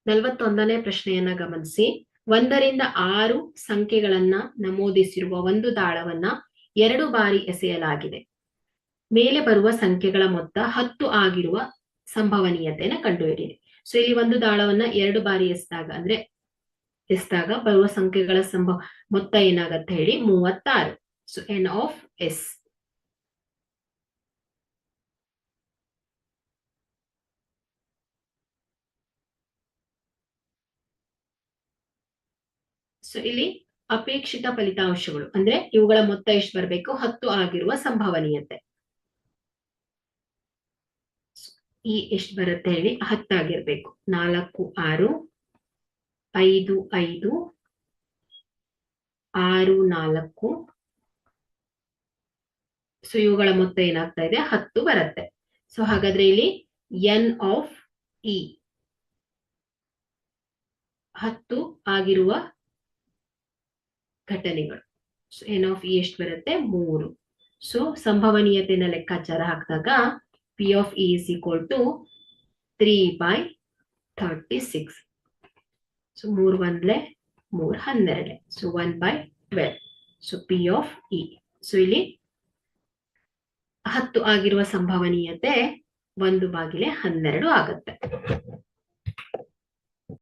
41ನೇ ಪ್ರಶ್ನೆಯನ್ನ ಗಮನಿಸಿ. 1ರಿಂದ 6 ಸಂಖ್ಯೆಗಳನ್ನ ನಮೂದಿಸಿರುವ ಒಂದು ದಾಳವನ್ನ 2 ಬಾರಿ ಎಸೆಯಲಾಗಿದೆ. ಮೇಲೆ ಬರುವ ಸಂಖ್ಯೆಗಳ ಮೊತ್ತ 10 ಆಗಿರುವ ಸಂಭವನೀಯತೆಯನ್ನು ಕಂಡುಹಿಡಿಯಿರಿ. ಸೊ ಇಲ್ಲಿ ಒಂದು ದಾಳವನ್ನ 2 ಬಾರಿ ಎಸ್ದಾಗ ಬರುವ ಸಂಖ್ಯೆಗಳ ಮೊತ್ತ ಏನಾಗತ್ತೆ ಹೇಳಿ? 36. So n of S. So ಇಲ್ಲಿ ಅಪೇಕ್ಷಿತ ಫಲಿತಾಂಶಗಳು ಅಂದ್ರೆ ಇವುಗಳ ಮೊತ್ತ ಎಷ್ಟು ಬರಬೇಕು? 10 ಆಗಿರುವ ಸಂಭವನೀಯತೆ. ಈ ಎಷ್ಟು ಬರುತ್ತೆ ಹೇಳಿ? 10 ಆಗಿರ್ಬೇಕು. 4 6 5 5 6 4. ಸೊ ಇವುಗಳ ಮೊತ್ತ ಏನಾಗ್ತಾ ಇದೆ? 10 ಬರುತ್ತೆ. ಸೊ ಹಾಗಾದ್ರೆ ಇಲ್ಲಿ ಎನ್ ಆಫ್ ಇ 10 ಆಗಿರುವ ಘಟನೆಗಳು. ಸೊ ಎನ್ ಆಫ್ ಇ ಎಷ್ಟು ಬರುತ್ತೆ? 3. ಸೊ ಸಂಭವನೀಯತೆನ ಲೆಕ್ಕಾಚಾರ ಹಾಕಿದಾಗ P of E is equal to 3/36. So 3 1 3 12. So 1/12. So P of E. So ಇಲ್ಲಿ 10 ಆಗಿರುವ ಸಂಭವನೀಯತೆ 1/12 ಆಗುತ್ತೆ.